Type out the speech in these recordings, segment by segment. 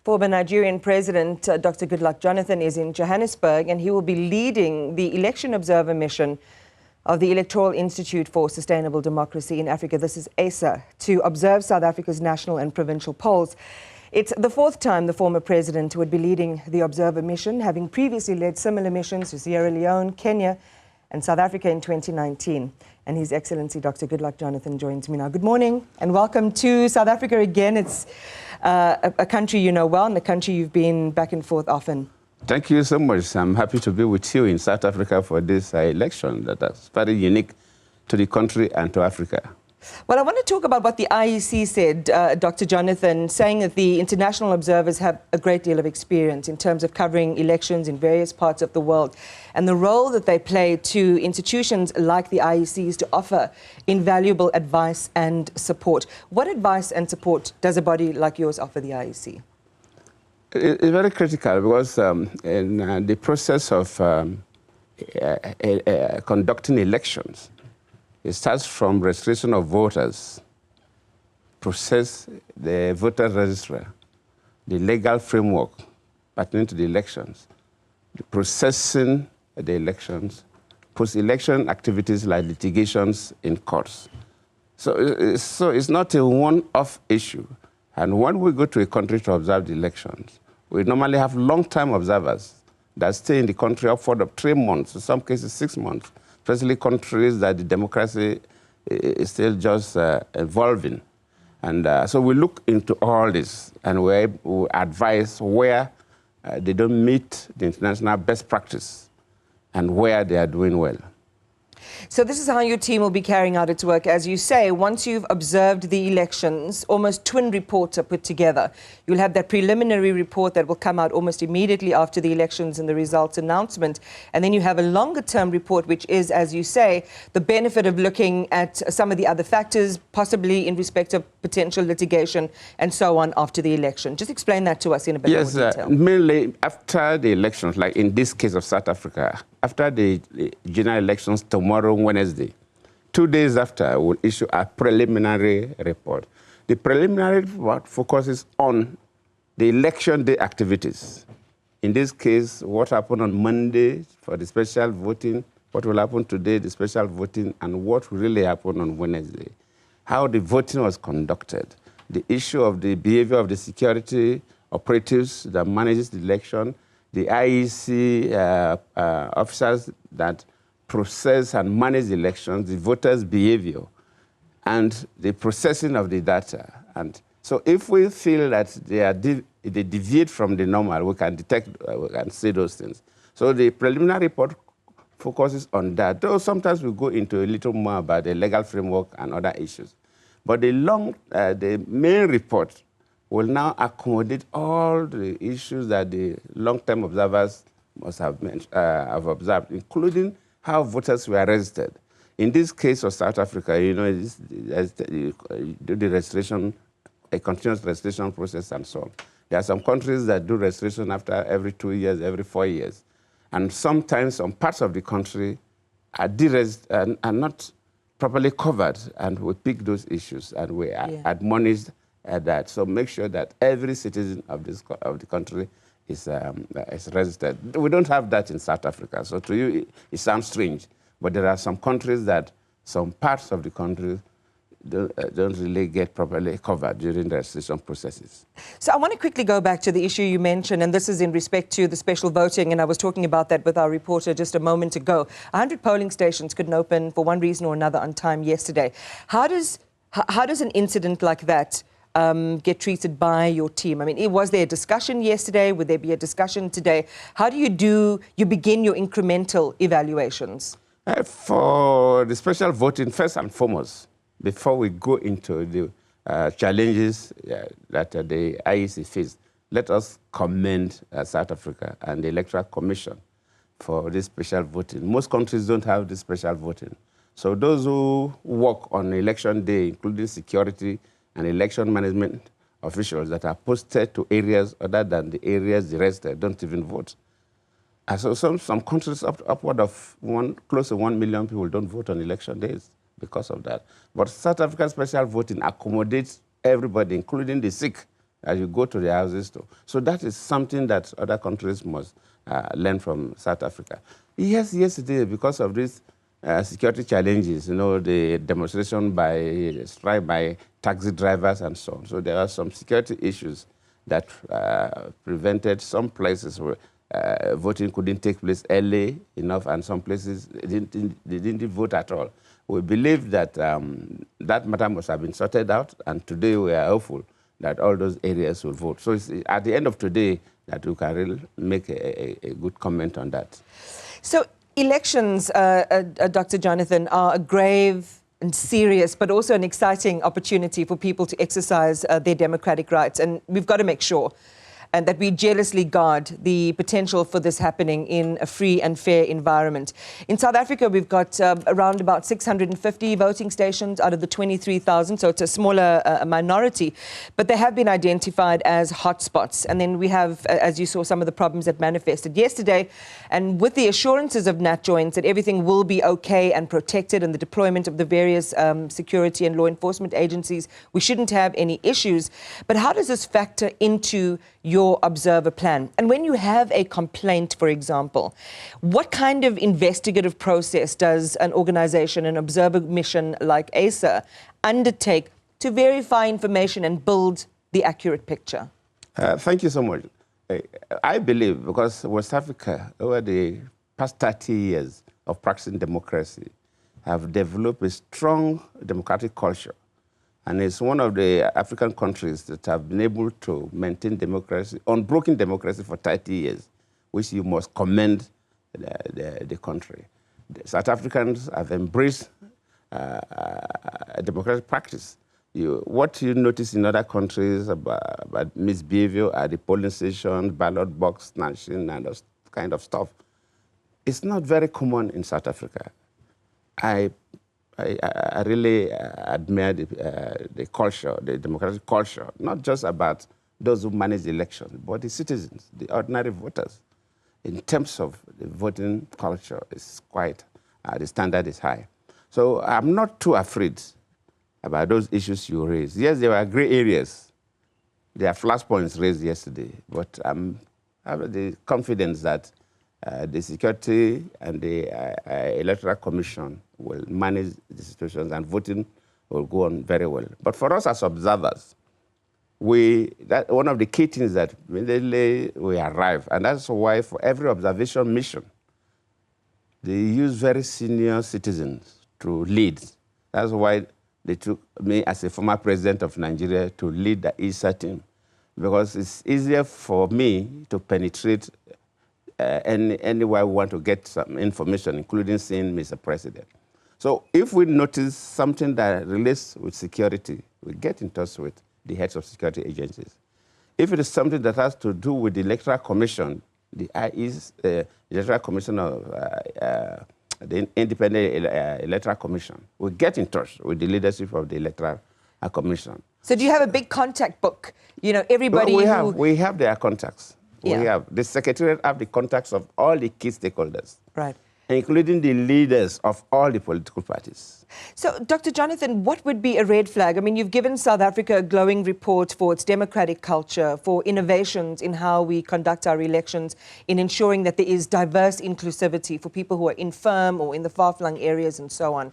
Former Nigerian President Dr Goodluck Jonathan is in Johannesburg, and he will be leading the election observer mission of the Electoral Institute for Sustainable Democracy in Africa. This is ASA, to observe South Africa's national and provincial polls. It's the fourth time the former president would be leading the observer mission, having previously led similar missions to Sierra Leone, Kenya and South Africa in 2019. And His Excellency Dr Goodluck Jonathan joins me now. Good morning and welcome to South Africa again. It's a country you know well and a country you've been back and forth often. Thank you so much. I'm happy to be with you in South Africa for this election that's very unique to the country and to Africa. Well, I want to talk about what the IEC said, Dr. Jonathan, saying that the international observers have a great deal of experience in terms of covering elections in various parts of the world, and the role that they play to institutions like the IEC is to offer invaluable advice and support. What advice and support does a body like yours offer the IEC? It's very critical because in the process of conducting elections, it starts from registration of voters, process the voter register, the legal framework pertaining to the elections, the processing the elections, post-election activities like litigations in courts. So it's not a one-off issue. And when we go to a country to observe the elections, we normally have long-time observers that stay in the country upward of 3 months, in some cases 6 months, especially countries that the democracy is still just evolving. And so we look into all this and we advise where they don't meet the international best practice and where they are doing well. So this is how your team will be carrying out its work. As you say, once you've observed the elections, almost twin reports are put together. You'll have that preliminary report that will come out almost immediately after the elections and the results announcement. And then you have a longer-term report, which is, as you say, the benefit of looking at some of the other factors, possibly in respect of potential litigation and so on after the election. Just explain that to us in a bit more detail. Yes, mainly after the elections, like in this case of South Africa, after the general elections tomorrow, Wednesday, 2 days after, we'll issue a preliminary report. The preliminary report focuses on the election day activities. In this case, what happened on Monday for the special voting, what will happen today, the special voting, and what really happened on Wednesday. How the voting was conducted, the issue of the behavior of the security operatives that manages the election, the IEC officers that process and manage the elections, the voters' behavior, and the processing of the data. And so if we feel that they deviate from the normal, we can detect, we can see those things. So the preliminary report focuses on that, though sometimes we go into a little more about the legal framework and other issues. But the main report will now accommodate all the issues that the long-term observers must have observed, including how voters were registered. In this case of South Africa, you know, you do the registration, a continuous registration process and so on. There are some countries that do registration after every 2 years, every 4 years. And sometimes some parts of the country are not properly covered, and we pick those issues and we admonish that. So make sure that every citizen of the country is registered. We don't have that in South Africa. So to you, it sounds strange. But there are some countries that some parts of the country don't really get properly covered during the registration processes. So I want to quickly go back to the issue you mentioned, and this is in respect to the special voting, and I was talking about that with our reporter just a moment ago. 100 polling stations couldn't open for one reason or another on time yesterday. How does an incident like that get treated by your team? I mean, was there a discussion yesterday? Would there be a discussion today? How do you begin your incremental evaluations? For the special voting, first and foremost, before we go into the challenges that the IEC faced, let us commend South Africa and the Electoral Commission for this special voting. Most countries don't have this special voting. So those who work on election day, including security and election management officials that are posted to areas other than the areas the registered don't even vote. And so some countries, upward of close to 1 million people don't vote on election days because of that. But South African special voting accommodates everybody, including the sick as you go to the houses. So that is something that other countries must learn from South Africa. Yes, yesterday, because of these security challenges, you know, the demonstration by strike by taxi drivers and so on. So there are some security issues that prevented some places where voting couldn't take place early enough, and some places they didn't vote at all. We believe that that matter must have been sorted out, and today we are hopeful that all those areas will vote. So it's at the end of today that we can really make a good comment on that. So elections, Dr. Jonathan, are a grave and serious, but also an exciting opportunity for people to exercise their democratic rights. And we've got to make sure and that we jealously guard the potential for this happening in a free and fair environment. In South Africa, we've got around about 650 voting stations out of the 23,000, so it's a smaller minority, but they have been identified as hotspots. And then we have, as you saw, some of the problems that manifested yesterday. And with the assurances of Nat Joins that everything will be okay and protected, and the deployment of the various security and law enforcement agencies, we shouldn't have any issues. But how does this factor into your observer plan? And when you have a complaint, for example, what kind of investigative process does an organization, an observer mission like ASA, undertake to verify information and build the accurate picture? Thank you so much. I believe, because West Africa, over the past 30 years of practicing democracy, have developed a strong democratic culture. And it's one of the African countries that have been able to maintain democracy, unbroken democracy for 30 years, which you must commend the country. The South Africans have embraced democratic practice. What you notice in other countries about misbehavior at the polling station, ballot box snatching, and those kind of stuff, it's not very common in South Africa. I really admire the culture, the democratic culture, not just about those who manage the elections, but the citizens, the ordinary voters. In terms of the voting culture, it's quite, the standard is high. So I'm not too afraid about those issues you raised. Yes, there were gray areas. There are flashpoints raised yesterday, but I have the confidence that the security and the Electoral Commission will manage the situations, and voting will go on very well. But for us as observers, one of the key things that immediately we arrive, and that's why for every observation mission, they use very senior citizens to lead. That's why they took me as a former president of Nigeria to lead the ISA team, because it's easier for me to penetrate anywhere we want to get some information, including seeing Mr. President. So if we notice something that relates with security, we get in touch with the heads of security agencies. If it is something that has to do with the Electoral Commission, the Electoral Commission of the Independent Electoral Commission, we get in touch with the leadership of the Electoral Commission. So do you have a big contact book? You know, everybody we have their contacts. Yeah. We have. The Secretariat have the contacts of all the key stakeholders. Right. Including the leaders of all the political parties. So, Dr. Jonathan, what would be a red flag? I mean, you've given South Africa a glowing report for its democratic culture, for innovations in how we conduct our elections, in ensuring that there is diverse inclusivity for people who are infirm or in the far-flung areas and so on.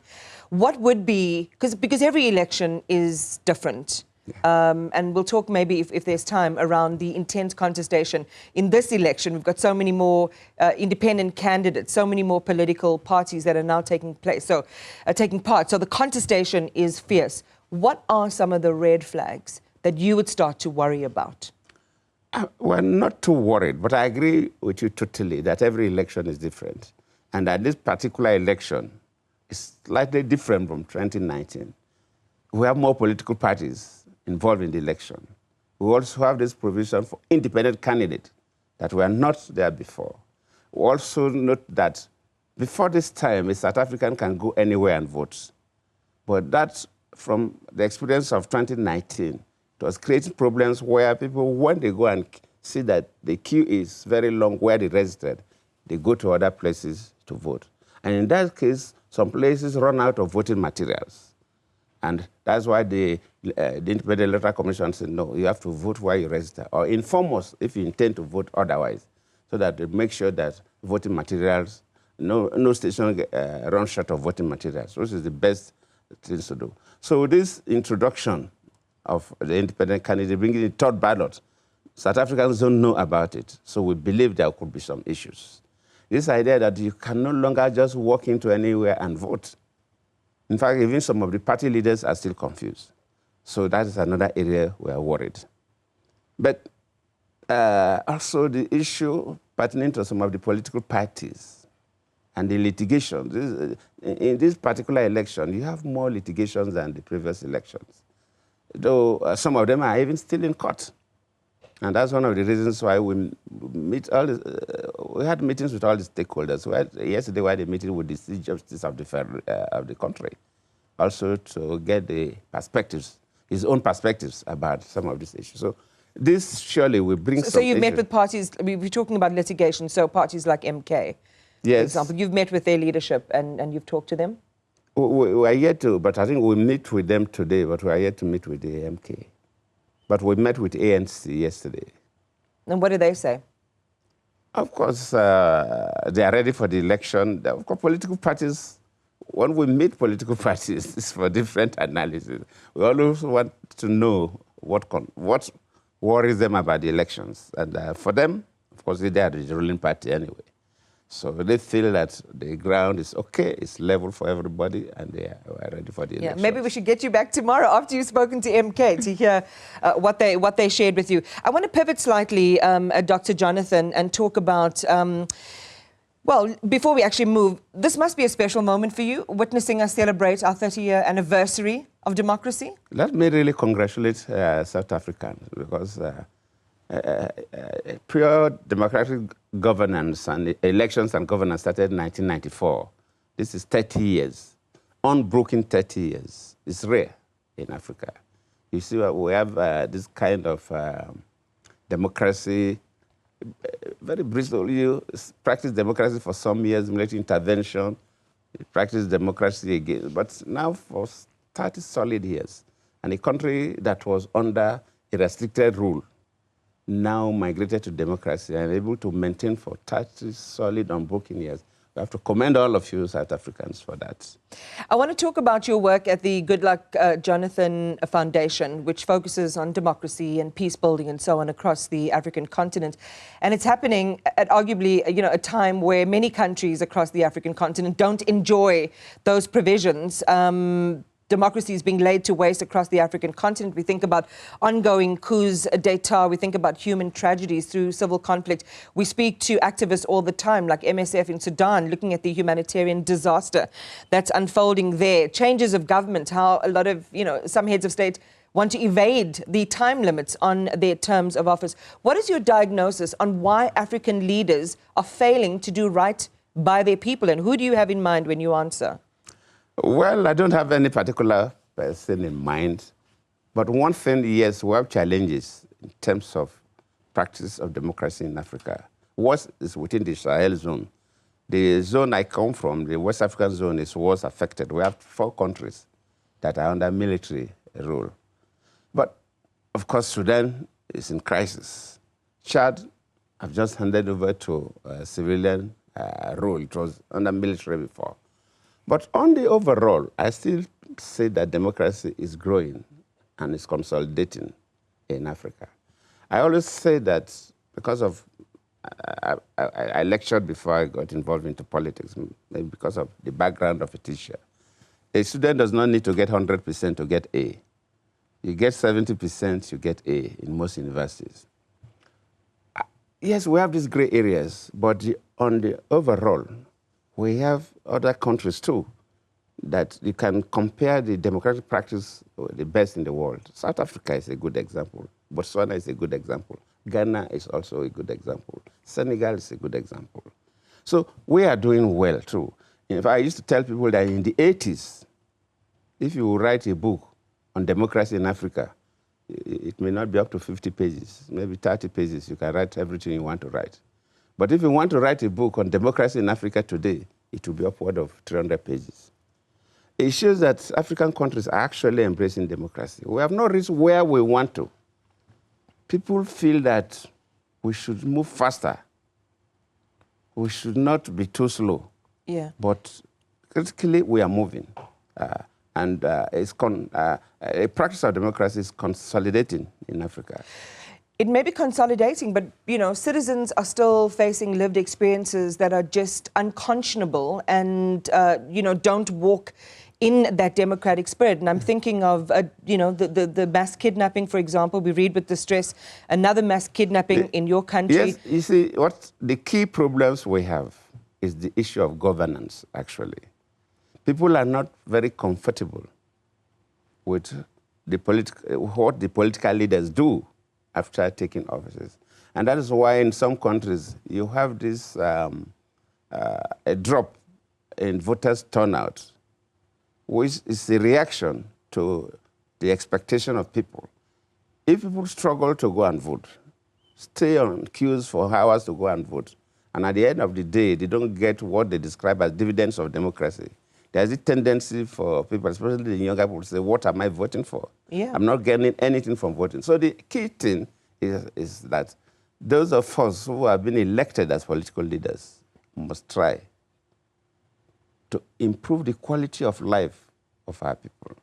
What would be, because every election is different, and we'll talk maybe if there's time around the intense contestation in this election. We've got so many more independent candidates, so many more political parties that are now taking part. So the contestation is fierce. What are some of the red flags that you would start to worry about? We're not too worried, but I agree with you totally that every election is different. And that this particular election is slightly different from 2019. We have more political parties involved in the election. We also have this provision for independent candidates that were not there before. We also note that before this time, a South African can go anywhere and vote. But that's from the experience of 2019. It was creating problems where people, when they go and see that the queue is very long where they registered, they go to other places to vote. And in that case, some places run out of voting materials. And that's why the the Independent Electoral Commission said, no, you have to vote while you register, or inform us if you intend to vote otherwise, so that they make sure that voting materials, no station runs short of voting materials, which is the best thing to do. So this introduction of the independent candidate bringing the third ballot, South Africans don't know about it, so we believe there could be some issues. This idea that you can no longer just walk into anywhere and vote. In fact, even some of the party leaders are still confused. So that is another area we are worried. But also the issue pertaining to some of the political parties and the litigation. In this particular election, you have more litigations than the previous elections, though some of them are even still in court. And that's one of the reasons why we had meetings with all the stakeholders. Yesterday we had a meeting with the Chief Justice of the country, also to get the perspectives, his own perspectives about some of these issues. So this surely will bring some. So you've met with parties, we're talking about litigation, so parties like MK, yes, for example. You've met with their leadership and you've talked to them? We are yet to, but I think we'll meet with them today, but we are yet to meet with the MK. But we met with ANC yesterday. And what did they say? Of course, they are ready for the election. Of course, political parties, when we meet political parties, it's for different analysis. We always want to know what worries them about the elections. And for them, of course, they are the ruling party anyway. So they feel that the ground is okay, it's level for everybody, and they are ready for the election. Yeah, maybe we should get you back tomorrow after you've spoken to MK to hear what they shared with you. I want to pivot slightly, Dr. Jonathan, and talk about, well, before we actually move, this must be a special moment for you, witnessing us celebrate our 30-year anniversary of democracy. Let me really congratulate South Africans, because pure democratic governance and elections and governance started in 1994. This is 30 years, unbroken 30 years. It's rare in Africa. You see, we have this kind of democracy, very briefly. You practice democracy for some years, military intervention, you practice democracy again. But now for 30 solid years, and a country that was under a restricted rule, now migrated to democracy and able to maintain for 30 solid, unbroken years. We have to commend all of you South Africans for that. I want to talk about your work at the Goodluck Jonathan Foundation, which focuses on democracy and peace building and so on across the African continent. And it's happening at arguably, a time where many countries across the African continent don't enjoy those provisions. Democracy is being laid to waste across the African continent. We think about ongoing coups d'etat. We think about human tragedies through civil conflict. We speak to activists all the time, like MSF in Sudan, looking at the humanitarian disaster that's unfolding there. Changes of government, how a lot of, some heads of state want to evade the time limits on their terms of office. What is your diagnosis on why African leaders are failing to do right by their people? And who do you have in mind when you answer? Well, I don't have any particular person in mind. But one thing, yes, we have challenges in terms of practice of democracy in Africa. What is within the Sahel zone? The zone I come from, the West African zone, is worse affected. We have 4 countries that are under military rule. But, of course, Sudan is in crisis. Chad, I've just handed over to civilian rule. It was under military before. But on the overall, I still say that democracy is growing and is consolidating in Africa. I always say that because of, I lectured before I got involved into politics, maybe because of the background of a teacher. A student does not need to get 100% to get A. You get 70%, you get A in most universities. Yes, we have these gray areas, but on the overall, we have other countries too that you can compare the democratic practice with the best in the world. South Africa is a good example. Botswana is a good example. Ghana is also a good example. Senegal is a good example. So we are doing well too. In fact, I used to tell people that in the 80s, if you write a book on democracy in Africa, it may not be up to 50 pages, maybe 30 pages. You can write everything you want to write. But if you want to write a book on democracy in Africa today, it will be upward of 300 pages. it shows that African countries are actually embracing democracy. We have not reached where we want to. People feel that we should move faster. We should not be too slow. Yeah. But critically, we are moving. A practice of democracy is consolidating in Africa. It may be consolidating, but, you know, citizens are still facing lived experiences that are just unconscionable and, you know, don't walk in that democratic spirit. And I'm thinking of, you know, the mass kidnapping, for example. We read with distress another mass kidnapping in your country. Yes, you see, what the key problems we have is the issue of governance, actually. People are not very comfortable with what the political leaders do after taking offices. And that is why in some countries you have this a drop in voters' turnout, which is a reaction to the expectation of people. If people struggle to go and vote, stay on queues for hours to go and vote, and at the end of the day, they don't get what they describe as dividends of democracy, there's a tendency for people, especially the younger people, to say, what am I voting for? Yeah. I'm not getting anything from voting. So the key thing is that those of us who have been elected as political leaders must try to improve the quality of life of our people.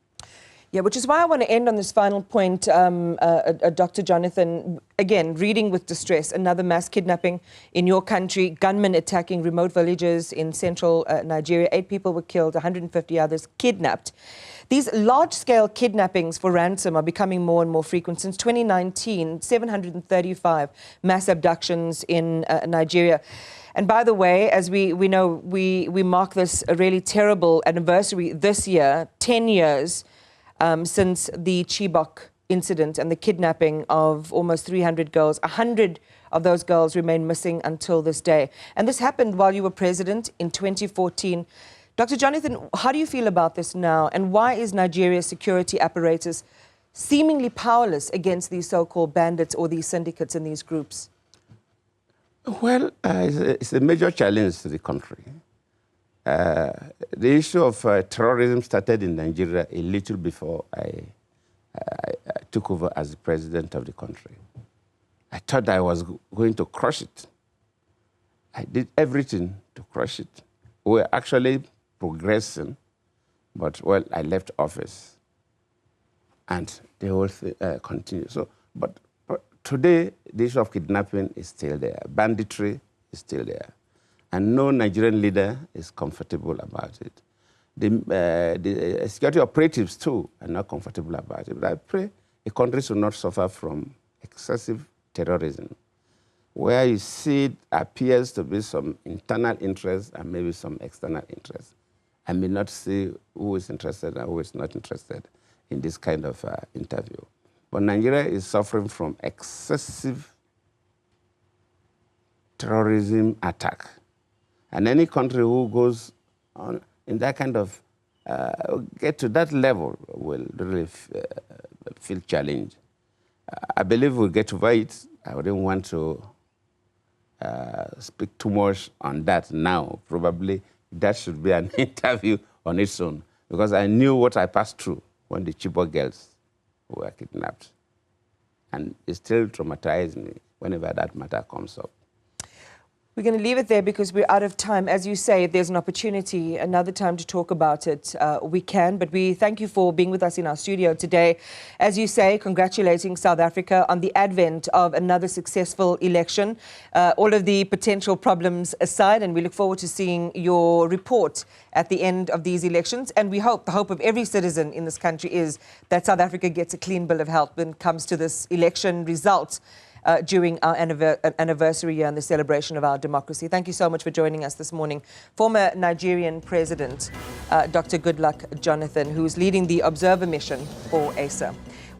Yeah, which is why I want to end on this final point, Dr. Jonathan. Again, reading with distress, another mass kidnapping in your country, gunmen attacking remote villages in central Nigeria. 8 people were killed, 150 others kidnapped. These large-scale kidnappings for ransom are becoming more and more frequent. Since 2019, 735 mass abductions in Nigeria. And by the way, as we know, we mark this a really terrible anniversary this year, 10 years since the Chibok incident and the kidnapping of almost 300 girls. 100 of those girls remain missing until this day. And this happened while you were president in 2014. Dr. Jonathan, how do you feel about this now? And why is Nigeria's security apparatus seemingly powerless against these so-called bandits or these syndicates and these groups? Well, it's a major challenge to the country. The issue of terrorism started in Nigeria a little before I took over as the president of the country. I thought I was going to crush it. I did everything to crush it. We were actually progressing, but, well, I left office, and the whole thing continued. So, but today, the issue of kidnapping is still there. Banditry is still there. And no Nigerian leader is comfortable about it. The security operatives, too, are not comfortable about it. But I pray the country should not suffer from excessive terrorism, where you see it appears to be some internal interest and maybe some external interest. I may not see who is interested and who is not interested in this kind of interview. But Nigeria is suffering from excessive terrorism attack. And any country who goes on in that kind of, get to that level will really feel challenged. I believe we'll get over it. I wouldn't want to speak too much on that now. Probably that should be an interview on its own, because I knew what I passed through when the Chibok girls were kidnapped. And it still traumatizes me whenever that matter comes up. We're going to leave it there because we're out of time. As you say, if there's an opportunity, another time to talk about it, we can. But we thank you for being with us in our studio today. As you say, congratulating South Africa on the advent of another successful election. All of the potential problems aside, and we look forward to seeing your report at the end of these elections. And we hope, the hope of every citizen in this country is that South Africa gets a clean bill of health when it comes to this election result. During our anniversary year and the celebration of our democracy. Thank you so much for joining us this morning. Former Nigerian President Dr. Goodluck Jonathan, who is leading the observer mission for ASA.